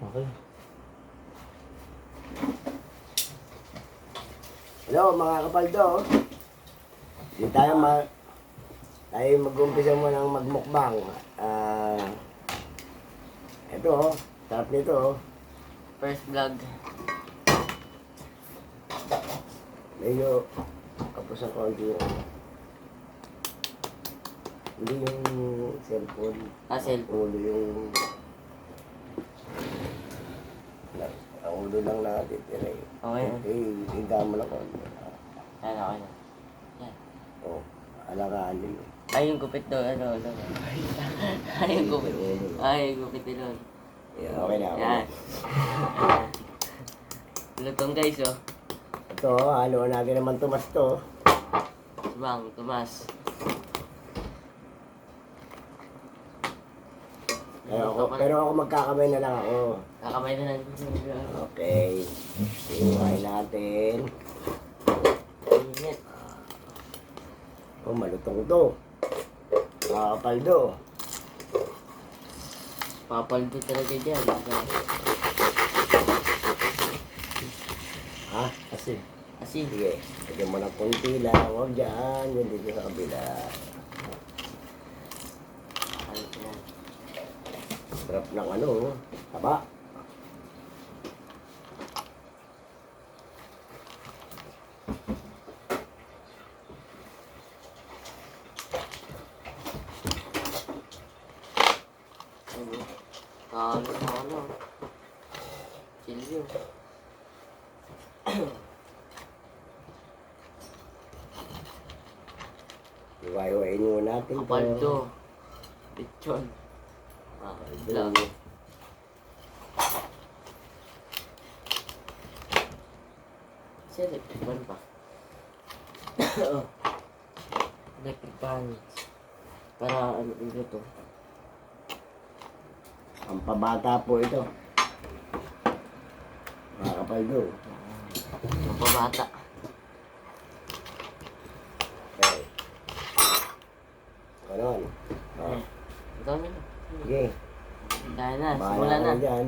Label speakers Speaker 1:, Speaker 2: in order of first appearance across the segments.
Speaker 1: Okay.
Speaker 2: Hello mga kapaldo. Hindi tayo mag-umpisa mo ng magmukbang. Ito sarap nito.
Speaker 3: First vlog.
Speaker 2: Medyo kapos ang konti yun. Hindi yung cellphone.
Speaker 3: Cellphone.
Speaker 2: Ulo yung... Ang ulo lang nakatitira eh.
Speaker 3: Okay.
Speaker 2: Higa mo lang konti.
Speaker 3: Yan, okay na. Yan.
Speaker 2: Oh, alagaan din.
Speaker 3: Ay, yung gupit doon. Ano. Ay, yung gupit. Ay, yung gupit doon.
Speaker 2: Yeah, okay na.
Speaker 3: Yan. Lutong guys, oh.
Speaker 2: Ito, halo natin naman tumas to.
Speaker 3: Bang, Tomas.
Speaker 2: Pero ako magkakamay na lang ako.
Speaker 3: Kakamay na lang.
Speaker 2: Okay. Inuhay natin.
Speaker 3: Init.
Speaker 2: Oh, malutong to. Makakapaldo.
Speaker 3: Papaldo talaga dyan.
Speaker 2: Ha?
Speaker 1: Kasi.
Speaker 3: Asin.
Speaker 2: Sige. Lagyan mo ng kunti lang. Huwag dyan. Yun dito sa kabila. Sarap ng ano. Taba.
Speaker 3: Ano. Silvio.
Speaker 2: Iwahiwain mo natin to.
Speaker 3: Kapaldo. Lechon. Vlog. Electric pan pa. Electric pan. Para ano ito.
Speaker 2: Ang pabata po ito. Makakapaldo.
Speaker 3: Ang pabata.
Speaker 2: Okay. Ganon. Oh.
Speaker 3: Ito na.
Speaker 2: Sige.
Speaker 3: Dahil na.
Speaker 2: Bahala
Speaker 3: Simula
Speaker 2: ka
Speaker 3: na.
Speaker 2: dyan.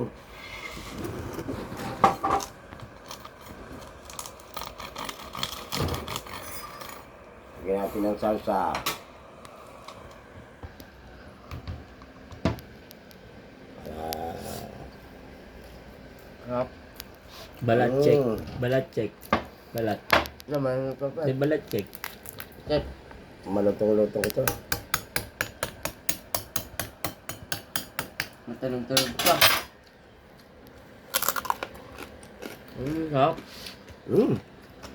Speaker 2: Lagyan natin ng salsa.
Speaker 3: Crap.
Speaker 1: Balat check. Balat check. Balat.
Speaker 3: Naman ito pa.
Speaker 1: May balat check.
Speaker 3: Check.
Speaker 2: Malutong-lutong ito.
Speaker 3: Matulog-tulog pa. Sarap.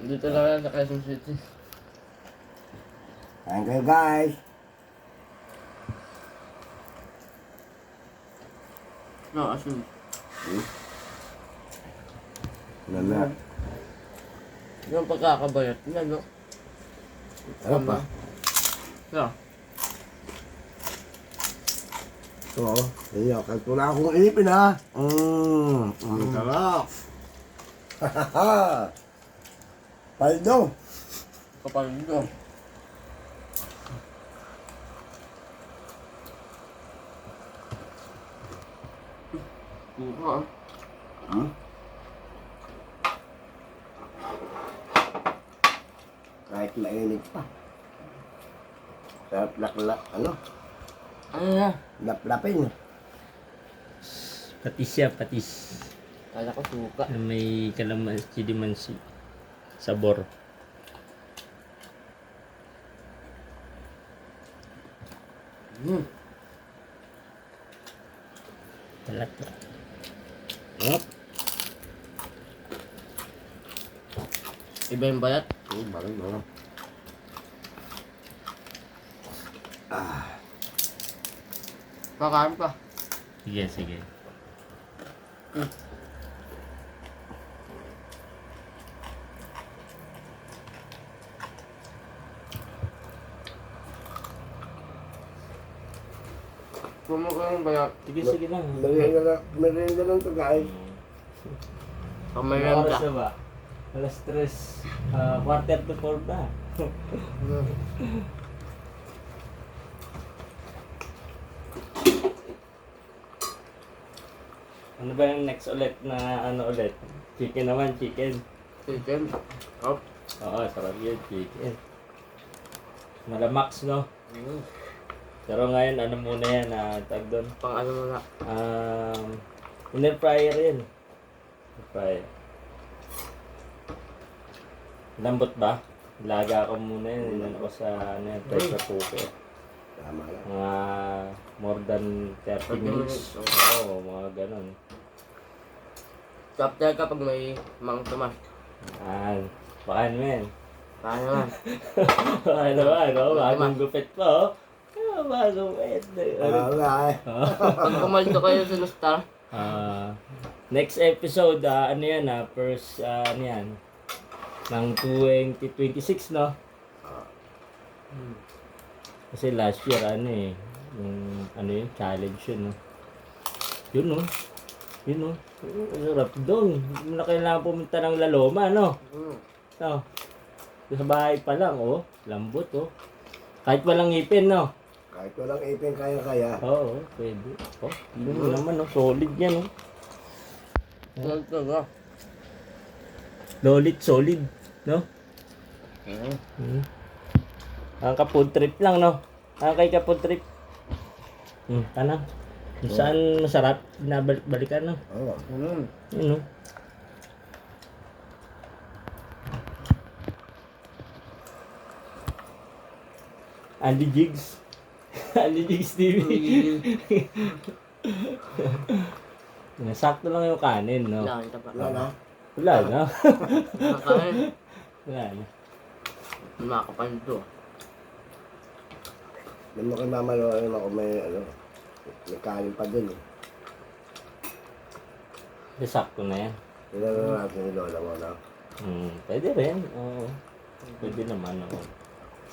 Speaker 3: Dito lang sa Quezon City.
Speaker 2: Thank you guys.
Speaker 3: No, asin.
Speaker 2: Nana.
Speaker 3: Yung pagkakabayat niya, no?
Speaker 2: Ano pa?
Speaker 3: Yeah.
Speaker 2: Oo. Iya, kahit wala akong inipin ha. Sarap. Paldo.
Speaker 3: Kapal nito. Kuha.
Speaker 2: Kahit mainit pa. Sarap laklak, ano?
Speaker 3: Ano na?
Speaker 2: Laplapin.
Speaker 1: Patis siya, patis.
Speaker 3: Kala ko suka.
Speaker 1: Na may kalamansi, sabor. Balat.
Speaker 2: Sarap.
Speaker 3: Iba yung balat.
Speaker 2: Bakit ba?
Speaker 3: Makain pa.
Speaker 1: Sige, sige.
Speaker 3: Kumakain yung balat.
Speaker 1: Sige, sige lang.
Speaker 2: Merienda lang to guys.
Speaker 3: Pamayan
Speaker 1: Oras
Speaker 3: ka.
Speaker 1: na ba? Alas 3, quarter to 4 na. Ano ba yung next ulit na ano ulit? Chicken naman, chicken.
Speaker 3: Chicken. Oh.
Speaker 1: Oo, sarap yun, chicken. Malamax, no?
Speaker 3: Mm.
Speaker 1: Pero ngayon, ano muna yan, tag doon.
Speaker 3: Pang ano mo na.
Speaker 1: Inner fryer yun. Inner fryer. Lambot ba? Ilaga ko muna yun. Inan ko sa pressure cooker.
Speaker 2: Tama lang.
Speaker 1: Mga more than 30 minutes. Oo, mga ganun.
Speaker 3: Stop tayo kapag may Mang Tomas.
Speaker 1: Yan. Baka naman.
Speaker 3: Paano naman?
Speaker 1: Baka naman, no? Bagong gupit pa, oh. Bagong gupit.
Speaker 2: Alright.
Speaker 3: Pag pumalito kayo sa Nostar,
Speaker 1: Next episode, ano yan, first, ano yan, ng 2026, no? Kasi last year, ano eh, yung, ano yun, challenge yun, no? Yun, no? Yun, no? Sarap doon. Hindi mo na kailangan pumunta ng Laloma, no? No? Sa bahay pa lang, oh. Lambot, oh. Kahit walang ngipin, no?
Speaker 2: Kahit walang ipin kaya-kaya.
Speaker 1: Oo, pwede. Oh, yun naman, no? Solid yan, no?
Speaker 3: Solid.
Speaker 1: Lolit, solid, no? Ang ka-food trip lang, no? Ang kay ka-food trip. Tanang. Kung saan masarap, binabalik-balikan, no?
Speaker 2: Oo.
Speaker 1: Yun, no? Andy Jigs. Andy Jigs TV. Sakto lang yung kanin, no?
Speaker 3: Wala kita pa.
Speaker 2: Wala na.
Speaker 1: Wala na.
Speaker 3: Makain.
Speaker 1: Wala na.
Speaker 3: Makapalito.
Speaker 2: Nung makimamalo ako may kanin pa dun eh.
Speaker 1: Di sakto na yan.
Speaker 2: Tinanong natin ni Lola mo na.
Speaker 1: Pwede rin. Oo. Pwede naman. Oo.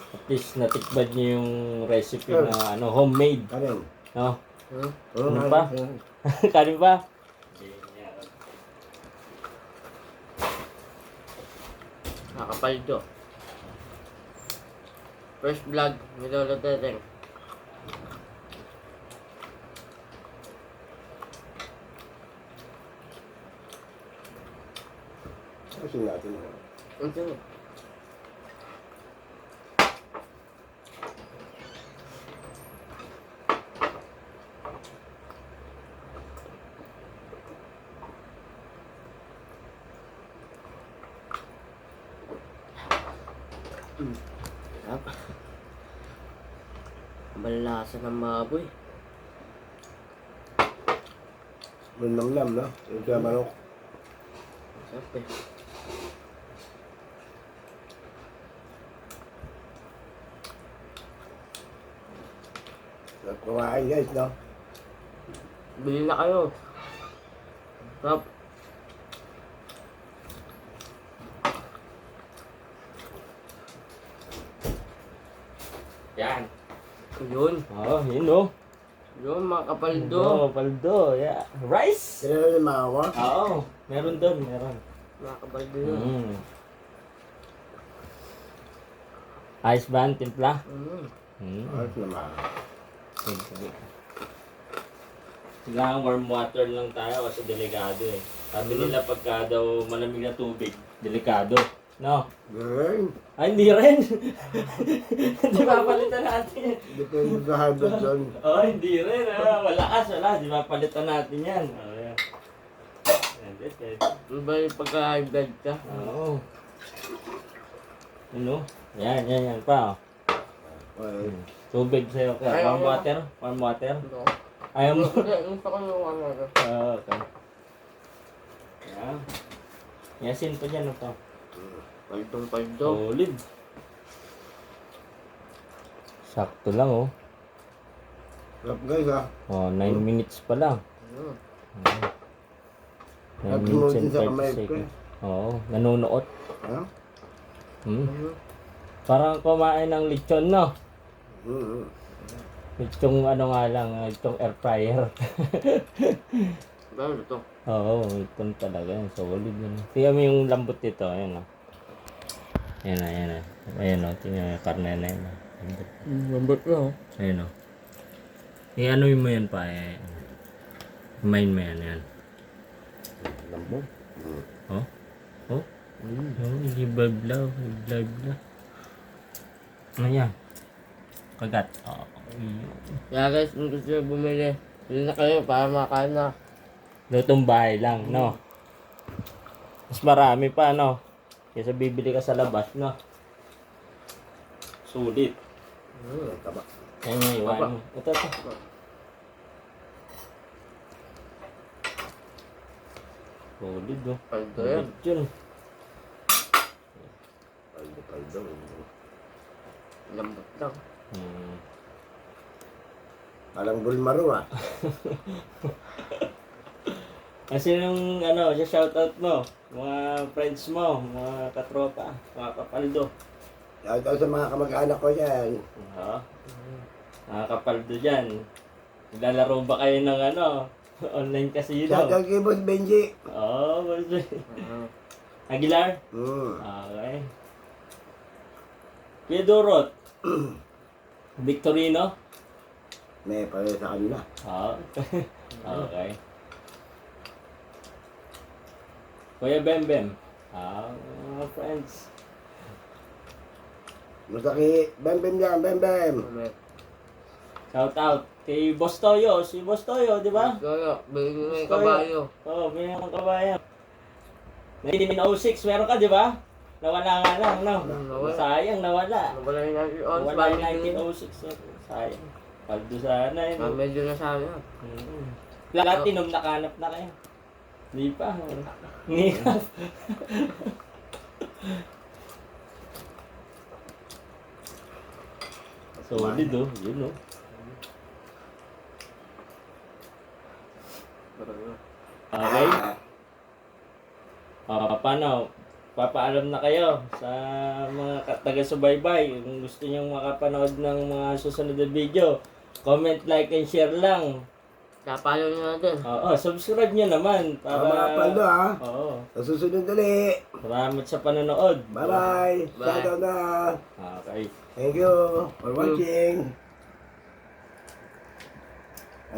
Speaker 1: At least natikbad niyo yung recipe na homemade.
Speaker 2: Kanin.
Speaker 1: No?
Speaker 2: Oo,
Speaker 1: Ano pa? Kanin ba?
Speaker 3: Makapalito. First vlog ni Lolo Teteng.
Speaker 2: Kasi natin mo.
Speaker 3: Ito. Sarap. Malasa ng baboy.
Speaker 2: Manamlam, no? Yung kaya manok.
Speaker 3: Sarap eh.
Speaker 2: Kumain guys, no?
Speaker 3: Bili na kayo. Sarap.
Speaker 1: Yan.
Speaker 3: Yun.
Speaker 1: Oo, yun, no?
Speaker 3: Yun, mga kapaldo.
Speaker 1: Paldo. Yeah. Rice?
Speaker 2: Sino yung mga ko?
Speaker 1: Oo. Meron doon, meron.
Speaker 3: Mga kapaldo yun.
Speaker 1: Ice band, timpla?
Speaker 2: Ayos naman.
Speaker 1: Kailangan warm water lang tayo kasi delikado eh. Sabi nila pagka daw malamig na tubig, delikado. No?
Speaker 2: Galing.
Speaker 1: Ay, hindi rin. Di ba palitan natin?
Speaker 2: Depende sa hybrid doon.
Speaker 1: Oh, hindi rin. Malakas, wala. Di ba palitan natin yan? Oh, yeah.
Speaker 3: Ano ba yung pagka-high blood ka?
Speaker 1: Oo. Ano? Yan pa.
Speaker 2: Okay.
Speaker 1: Tubig sa'yo.
Speaker 3: Ayaw
Speaker 1: Warm
Speaker 3: mo.
Speaker 1: water? Warm water?
Speaker 3: Ano?
Speaker 1: Ayaw mo?
Speaker 3: Hindi, gusto ko yung ano.
Speaker 1: Okay. Yan. Yasin pa dyan ito.
Speaker 3: Paldong-paldo.
Speaker 1: Solid. Sakto lang oh.
Speaker 2: Sarap guys, ha?
Speaker 1: Oh, 9 minutes pa lang. 9
Speaker 2: At
Speaker 1: minutes and
Speaker 2: tumutin sa
Speaker 1: 30
Speaker 2: kamay ko eh.
Speaker 1: seconds. Oo, nanunuot.
Speaker 2: Ha?
Speaker 1: Parang kumain ng lechon, no?
Speaker 2: Mm-hmm.
Speaker 1: Lechong ano nga lang, lechong air fryer.
Speaker 3: Gano'n ito?
Speaker 1: Oo, lechon talaga. Solid yun. Tingnan mo yung lambot nito. Ayan o. Ayan o. Ayan o. Tingnan mo yung karne na yun.
Speaker 3: Lambot ko.
Speaker 1: Ayan o. I-ano mo yan pa eh. Main mo yan. Yan. mo. Oh? Oh? Oh, ibablaw. Ibablaw. Ano yan? Kagat. Oh.
Speaker 3: Kaya guys, kung gusto nyo bumili, bili na kayo para makain na.
Speaker 1: Lutong bahay lang, no? Mas marami pa, no? Kaysa bibili ka sa labas, no? Sulit.
Speaker 2: Taba.
Speaker 1: Yan yung iwan mo. Ito. Sulit, oh.
Speaker 3: Paldo yan.
Speaker 1: Sulit yun.
Speaker 2: Paldo.
Speaker 3: Lambot lang.
Speaker 2: Parang bulmaro ah.
Speaker 1: Kasi nung ano, siya shoutout mo, mga friends mo, mga katropa, mga kapaldo.
Speaker 2: Shoutout sa mga kamag-anak ko yan.
Speaker 1: Oo. Mga kapaldo dyan. Naglalaro ba kayo ng ano, online casino?
Speaker 2: Shoutout kay Boss Benji.
Speaker 1: Oo, Aguilar?
Speaker 2: Hmm.
Speaker 1: Okay. Kuya Dorot? Victorino?
Speaker 2: May pala sa kanila.
Speaker 1: Oo. Okay. Kuya Bembem? Mga friends.
Speaker 2: Masaki. Bem yan, Bem.
Speaker 1: Shout out kay Boss Toyo. Si Boss Toyo, di ba?
Speaker 3: Kaya, bili nyo na yung
Speaker 1: Gusto
Speaker 3: kabayo.
Speaker 1: Oo, binigyan ng kabayan. 1906, meron ka, di ba? Nawala nga lang, no?
Speaker 3: Nawala.
Speaker 1: Sayang, nawala.
Speaker 3: Nawala yung natin on.
Speaker 1: Nawala yung 1906. Sayang. Paldo sana yun.
Speaker 3: Medyo na sa amin.
Speaker 1: Platinum, nakahanap na kayo. Di pa. Ngihap. Solid, oh. Yun, oh. Okay. Paano? Papaalam na kayo sa mga taga-subaybay. Kung gusto nyong makapanood ng mga susunod na video, comment, like, and share lang.
Speaker 3: Kapalo nyo natin.
Speaker 1: Oo, subscribe nyo naman.
Speaker 2: Mga paldo ah.
Speaker 1: Oo.
Speaker 2: Sa susunod ulit.
Speaker 1: Salamat sa panonood.
Speaker 2: Bye-bye.
Speaker 3: Bye.
Speaker 2: Shoutout na.
Speaker 1: Okay.
Speaker 2: Thank you for watching.